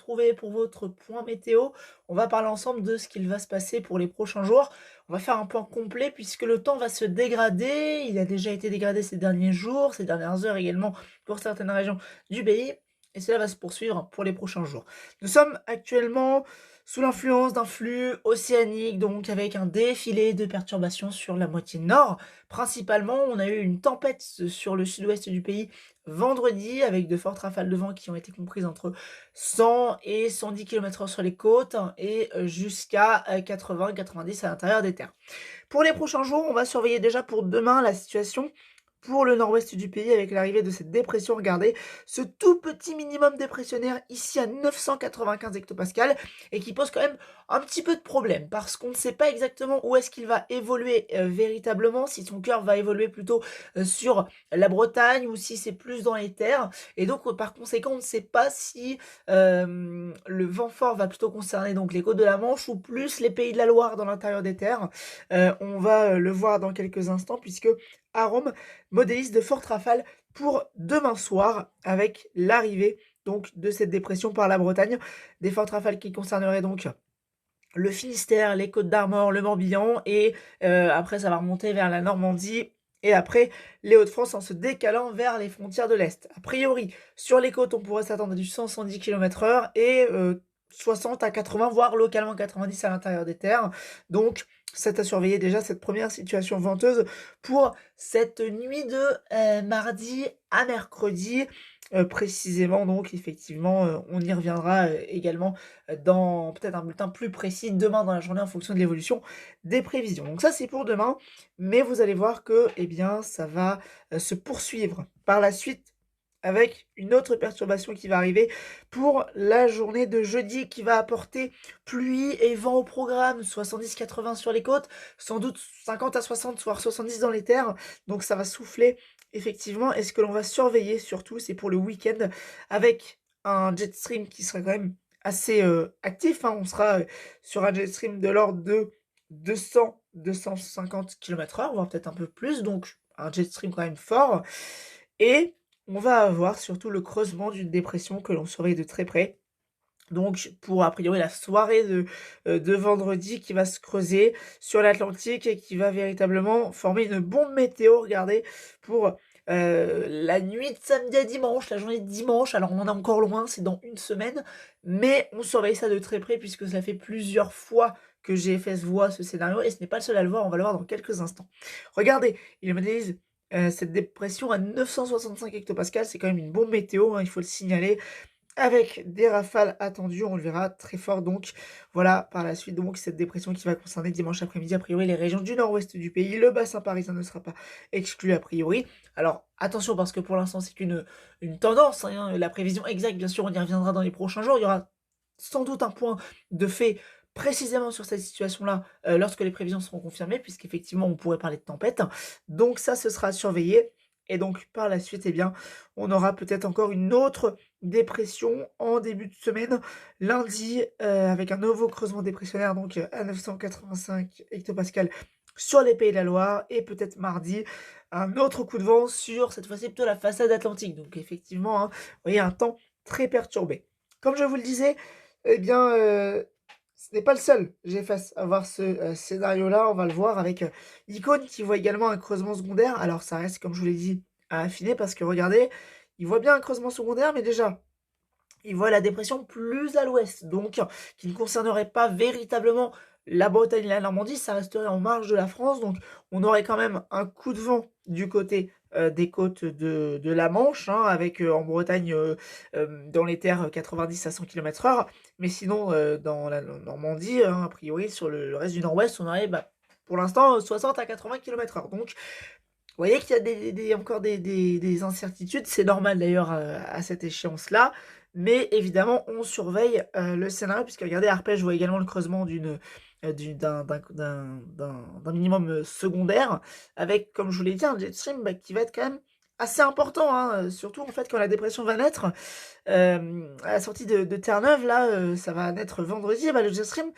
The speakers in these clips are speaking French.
retrouver pour votre point météo. On va parler ensemble de ce qu'il va se passer pour les prochains jours. On va faire un point complet puisque le temps va se dégrader. Il a déjà été dégradé ces derniers jours, ces dernières heures également pour certaines régions du pays. Et cela va se poursuivre pour les prochains jours. Nous sommes actuellement sous l'influence d'un flux océanique, donc avec un défilé de perturbations sur la moitié nord. Principalement, on a eu une tempête sur le sud-ouest du pays vendredi, avec de fortes rafales de vent qui ont été comprises entre 100 et 110 km/h sur les côtes et jusqu'à 80-90 à l'intérieur des terres. Pour les prochains jours, on va surveiller déjà pour demain la situation pour le nord-ouest du pays avec l'arrivée de cette dépression. Regardez, ce tout petit minimum dépressionnaire ici à 995 hectopascales et qui pose quand même un petit peu de problème parce qu'on ne sait pas exactement où est-ce qu'il va évoluer véritablement, si son cœur va évoluer plutôt sur la Bretagne ou si c'est plus dans les terres. Et donc par conséquent, on ne sait pas si le vent fort va plutôt concerner donc les côtes de la Manche ou plus les pays de la Loire dans l'intérieur des terres. On va le voir dans quelques instants puisque Arome modélise de fortes rafales pour demain soir avec l'arrivée donc de cette dépression par la Bretagne. Des fortes rafales qui concerneraient donc le Finistère, les Côtes d'Armor, le Morbihan et après ça va remonter vers la Normandie et après les Hauts-de-France en se décalant vers les frontières de l'Est. A priori, sur les côtes, on pourrait s'attendre à du 100-110 km/h et 60 à 80, voire localement 90 à l'intérieur des terres. Donc, c'est à surveiller déjà cette première situation venteuse pour cette nuit de mardi à mercredi. Précisément, donc effectivement, on y reviendra également dans peut-être un bulletin plus précis demain dans la journée en fonction de l'évolution des prévisions. Donc ça, c'est pour demain, mais vous allez voir que, eh bien, ça va se poursuivre par la suite avec une autre perturbation qui va arriver pour la journée de jeudi qui va apporter pluie et vent au programme, 70-80 sur les côtes, sans doute 50 à 60, voire 70 dans les terres, donc ça va souffler effectivement. Et ce que l'on va surveiller surtout, c'est pour le week-end avec un jet stream qui sera quand même assez actif, hein. On sera sur un jet stream de l'ordre de 200-250 km/h, voire peut-être un peu plus, donc un jet stream quand même fort. Et on va avoir surtout le creusement d'une dépression que l'on surveille de très près. Donc pour a priori la soirée de vendredi qui va se creuser sur l'Atlantique et qui va véritablement former une bombe météo. Regardez, pour la nuit de samedi à dimanche, la journée de dimanche. Alors on en est encore loin, c'est dans une semaine, mais on surveille ça de très près puisque ça fait plusieurs fois que GFS voit ce scénario et ce n'est pas le seul à le voir, on va le voir dans quelques instants. Regardez, il modélise cette dépression à 965 hectopascales, c'est quand même une bombe météo, hein, il faut le signaler, avec des rafales attendues, on le verra très fort. Donc voilà, par la suite, donc cette dépression qui va concerner dimanche après-midi, a priori, les régions du nord-ouest du pays. Le bassin parisien ne sera pas exclu a priori. Alors attention, parce que pour l'instant, c'est une tendance, hein. La prévision exacte, bien sûr, on y reviendra dans les prochains jours. Il y aura sans doute un point de fait précisément sur cette situation-là lorsque les prévisions seront confirmées, puisqu'effectivement, on pourrait parler de tempête. Donc ça, ce sera à surveiller. Et donc par la suite, eh bien, on aura peut-être encore une autre dépression en début de semaine, lundi, avec un nouveau creusement dépressionnaire, donc à 985 hectopascales sur les Pays de la Loire, et peut-être mardi, un autre coup de vent sur, cette fois-ci, plutôt la façade atlantique. Donc effectivement, hein, vous voyez, un temps très perturbé. Comme je vous le disais, eh bien, ce n'est pas le seul GFS à voir ce scénario-là. On va le voir avec Icône qui voit également un creusement secondaire. Alors ça reste, comme je vous l'ai dit, à affiner parce que regardez, il voit bien un creusement secondaire, mais déjà, il voit la dépression plus à l'ouest, donc qui ne concernerait pas véritablement la Bretagne et la Normandie, ça resterait en marge de la France, donc on aurait quand même un coup de vent du côté des côtes de la Manche, hein, avec en Bretagne, dans les terres, 90 à 100 km/h, mais sinon dans la Normandie, hein, a priori sur le reste du nord-ouest, on aurait pour l'instant 60 à 80 km/h. Donc vous voyez qu'il y a encore des incertitudes, c'est normal d'ailleurs à cette échéance-là, mais évidemment on surveille le scénario, puisque regardez, Arpège voit également le creusement d'un minimum secondaire, avec, comme je vous l'ai dit, un jet stream qui va être quand même assez important, hein, surtout en fait quand la dépression va naître, à la sortie de Terre-Neuve, là, ça va naître vendredi, le jet stream,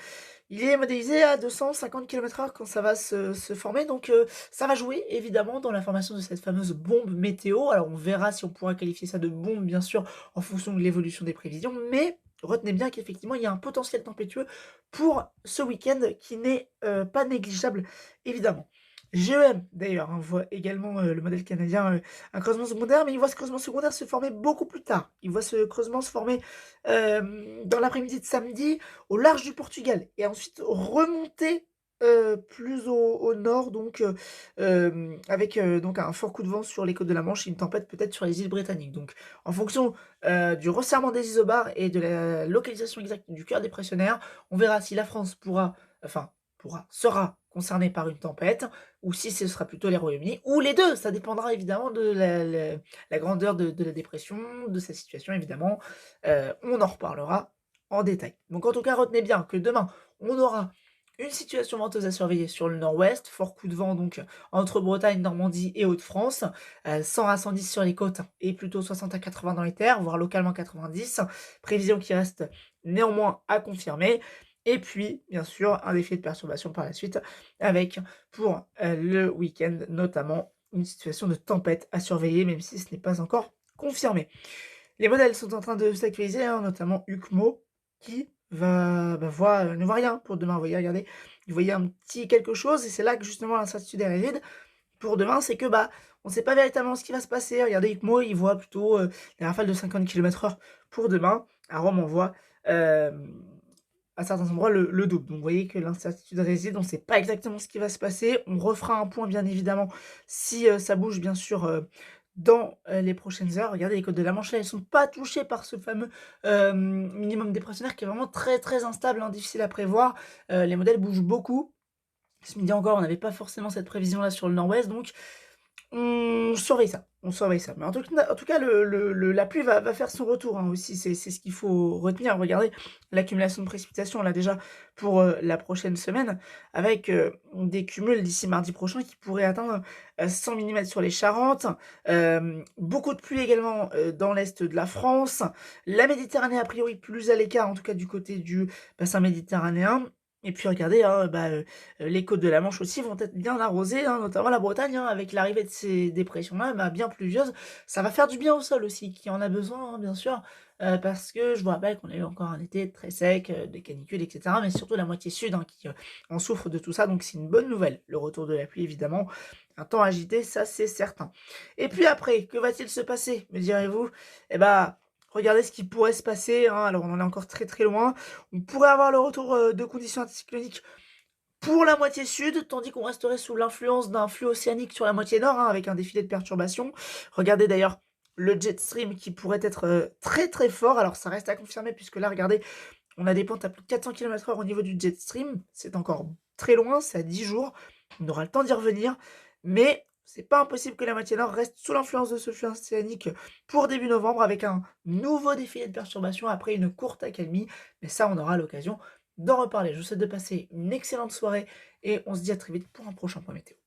il est modélisé à 250 km/h quand ça va se former, donc ça va jouer évidemment dans la formation de cette fameuse bombe météo. Alors on verra si on pourra qualifier ça de bombe, bien sûr, en fonction de l'évolution des prévisions, mais retenez bien qu'effectivement, il y a un potentiel tempétueux pour ce week-end qui n'est, pas négligeable, évidemment. GEM d'ailleurs, hein, voit également, le modèle canadien, un creusement secondaire, mais il voit ce creusement secondaire se former beaucoup plus tard. Il voit ce creusement se former, dans l'après-midi de samedi, au large du Portugal et ensuite remonter, plus au nord donc, avec, donc un fort coup de vent sur les côtes de la Manche et une tempête peut-être sur les îles britanniques. Donc en fonction, du resserrement des isobars et de la localisation exacte du cœur dépressionnaire, on verra si la France sera concernée par une tempête ou si ce sera plutôt les Royaumes-Unis ou les 2. Ça dépendra évidemment de la grandeur de la dépression, de sa situation évidemment, on en reparlera en détail. Donc en tout cas, retenez bien que demain, on aura une situation venteuse à surveiller sur le nord-ouest, fort coup de vent donc entre Bretagne, Normandie et Hauts-de-France, 100 à 110 sur les côtes et plutôt 60 à 80 dans les terres, voire localement 90. Prévision qui reste néanmoins à confirmer. Et puis, bien sûr, un défi de perturbation par la suite, avec pour le week-end notamment une situation de tempête à surveiller, même si ce n'est pas encore confirmé. Les modèles sont en train de s'actualiser, hein, notamment UCMO, qui ne voit rien pour demain. Vous voyez, regardez, il voyait un petit quelque chose, et c'est là que justement l'incertitude est réside pour demain, c'est que, on ne sait pas véritablement ce qui va se passer. Regardez, ICMO, il voit plutôt, des rafales de 50 km/h pour demain. À Rome, on voit, à certains endroits le double. Donc vous voyez que l'incertitude réside, on ne sait pas exactement ce qui va se passer. On refera un point bien évidemment si, ça bouge bien sûr, dans, les prochaines heures. Regardez les côtes de la Manche là, elles sont pas touchées par ce fameux, minimum dépressionnaire qui est vraiment très, très instable, hein, difficile à prévoir. Les modèles bougent beaucoup. Ce midi encore, on n'avait pas forcément cette prévision-là sur le nord-ouest, donc on surveille ça, on surveille ça. Mais en tout cas, la pluie va faire son retour, hein, aussi, c'est ce qu'il faut retenir. Regardez l'accumulation de précipitations là déjà pour, la prochaine semaine avec, des cumuls d'ici mardi prochain qui pourraient atteindre, 100 millimètres sur les Charentes. Beaucoup de pluie également, dans l'est de la France. La Méditerranée a priori plus à l'écart, en tout cas du côté du bassin méditerranéen. Et puis regardez, hein, les côtes de la Manche aussi vont être bien arrosées, hein, notamment la Bretagne, hein, avec l'arrivée de ces dépressions-là, bien pluvieuses. Ça va faire du bien au sol aussi, qui en a besoin, hein, bien sûr, parce que je vous rappelle qu'on a eu encore un été très sec, des canicules, et cetera, mais surtout la moitié sud, hein, qui, en souffre de tout ça, donc c'est une bonne nouvelle. Le retour de la pluie, évidemment, un temps agité, ça c'est certain. Et puis après, que va-t-il se passer, me direz-vous? Eh bah, regardez ce qui pourrait se passer, hein, alors on en est encore très, très loin. On pourrait avoir le retour, de conditions anticycloniques pour la moitié sud, tandis qu'on resterait sous l'influence d'un flux océanique sur la moitié nord, hein, avec un défilé de perturbations. Regardez d'ailleurs le jet stream qui pourrait être, très, très fort. Alors ça reste à confirmer puisque là, regardez, on a des pentes à plus de 400 km/h au niveau du jet stream. C'est encore très loin, c'est à 10 jours. On aura le temps d'y revenir, mais c'est pas impossible que la moitié nord reste sous l'influence de ce flux océanique pour début novembre avec un nouveau défilé de perturbations après une courte accalmie. Mais ça, on aura l'occasion d'en reparler. Je vous souhaite de passer une excellente soirée et on se dit à très vite pour un prochain point météo.